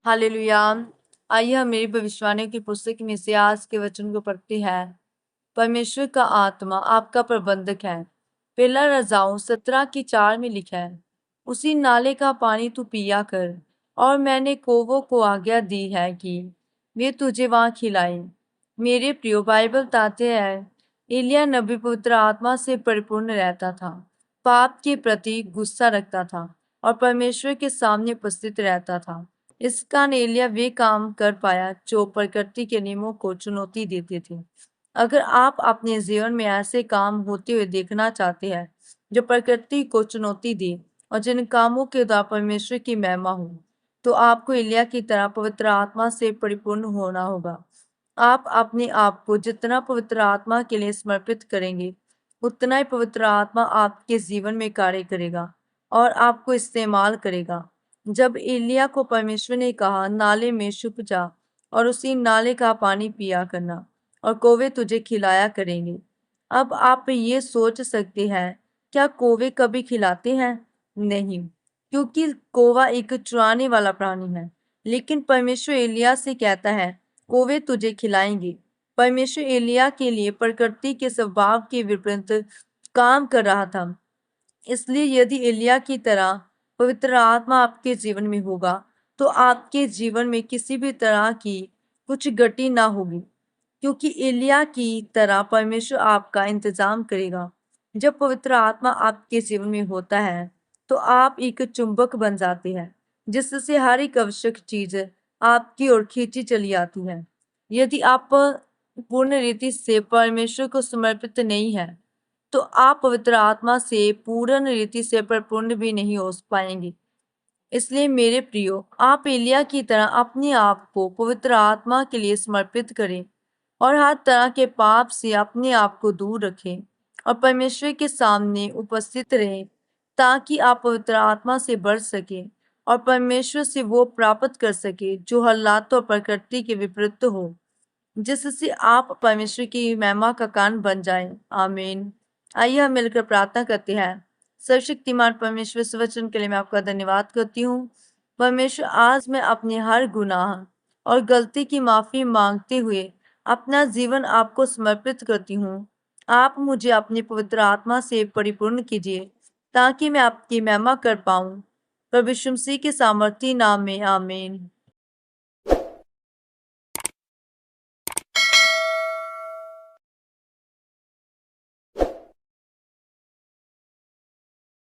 Hallelujah. आइए हम मेरी भविष्यवाणी की पुस्तक में से आज के वचन को पढ़ते हैं। परमेश्वर का आत्मा आपका प्रबंधक है। पहला राजाओं 17 की 4 में लिखा है, उसी नाले का पानी तू पिया कर, और मैंने कौवों को आज्ञा दी है कि वे तुझे वहां खिलाएं। मेरे प्रियो, बाइबल बताते हैं एलिया नबी पवित्र आत्मा से परिपूर्ण रहता था, पाप के प्रति गुस्सा रखता था और परमेश्वर के सामने उपस्थित रहता था। इस कारण एलिया वे काम कर पाया जो प्रकृति के नियमों को चुनौती देते थे। अगर आप अपने जीवन में ऐसे काम होते हुए देखना चाहते हैं जो प्रकृति को चुनौती दे और जिन कामों के द्वारा परमेश्वर की महिमा हो, तो आपको एलिया की तरह पवित्र आत्मा से परिपूर्ण होना होगा। आप अपने आप को जितना पवित्र आत्मा के लिए समर्पित करेंगे, उतना ही पवित्र आत्मा आपके जीवन में कार्य करेगा और आपको इस्तेमाल करेगा। जब एलिया को परमेश्वर ने कहा, नाले में छुप जा और उसी नाले का पानी पिया करना, और कौवे तुझे खिलाया करेंगे। अब आप ये सोच सकते हैं, क्या कौवे कभी खिलाते हैं? नहीं, क्योंकि कौवा एक चुराने वाला प्राणी है। लेकिन परमेश्वर एलिया से कहता है, कौवे तुझे खिलाएंगे। परमेश्वर एलिया के लिए प्रकृति के स्वभाव के विपरीत काम कर रहा था। इसलिए यदि एलिया की तरह पवित्र आत्मा आपके जीवन में होगा, तो आपके जीवन में किसी भी तरह की कुछ गति ना होगी, क्योंकि एलिया की तरह परमेश्वर आपका इंतजाम करेगा। जब पवित्र आत्मा आपके जीवन में होता है, तो आप एक चुंबक बन जाते हैं, जिससे हर एक आवश्यक चीज आपकी ओर खींची चली आती है। यदि आप पूर्ण रीति से परमेश्वर को समर्पित नहीं है, तो आप पवित्र आत्मा से पूर्ण रीति से परिपूर्ण भी नहीं हो पाएंगे। इसलिए मेरे प्रियो, आप एलिया की तरह अपने आप को पवित्र आत्मा के लिए समर्पित करें और हर तरह के पाप से अपने आप को दूर रखें और परमेश्वर के सामने उपस्थित रहें, ताकि आप पवित्र आत्मा से बढ़ सकें और परमेश्वर से वो प्राप्त कर सके जो हालात और प्रकृति के विपरीत हो, जिससे आप परमेश्वर की महिमा का कारण बन जाएं। आमीन। आइए हम मिलकर प्रार्थना करते हैं। सर्वशक्तिमान परमेश्वर, इस वचन के लिए मैं आपका धन्यवाद करती हूँ। परमेश्वर, आज मैं अपने हर गुनाह और गलती की माफी मांगते हुए अपना जीवन आपको समर्पित करती हूँ। आप मुझे अपनी पवित्र आत्मा से परिपूर्ण कीजिए, ताकि मैं आपकी महिमा कर पाऊं। प्रभु यीशु मसीह के सामर्थी नाम में, आमीन।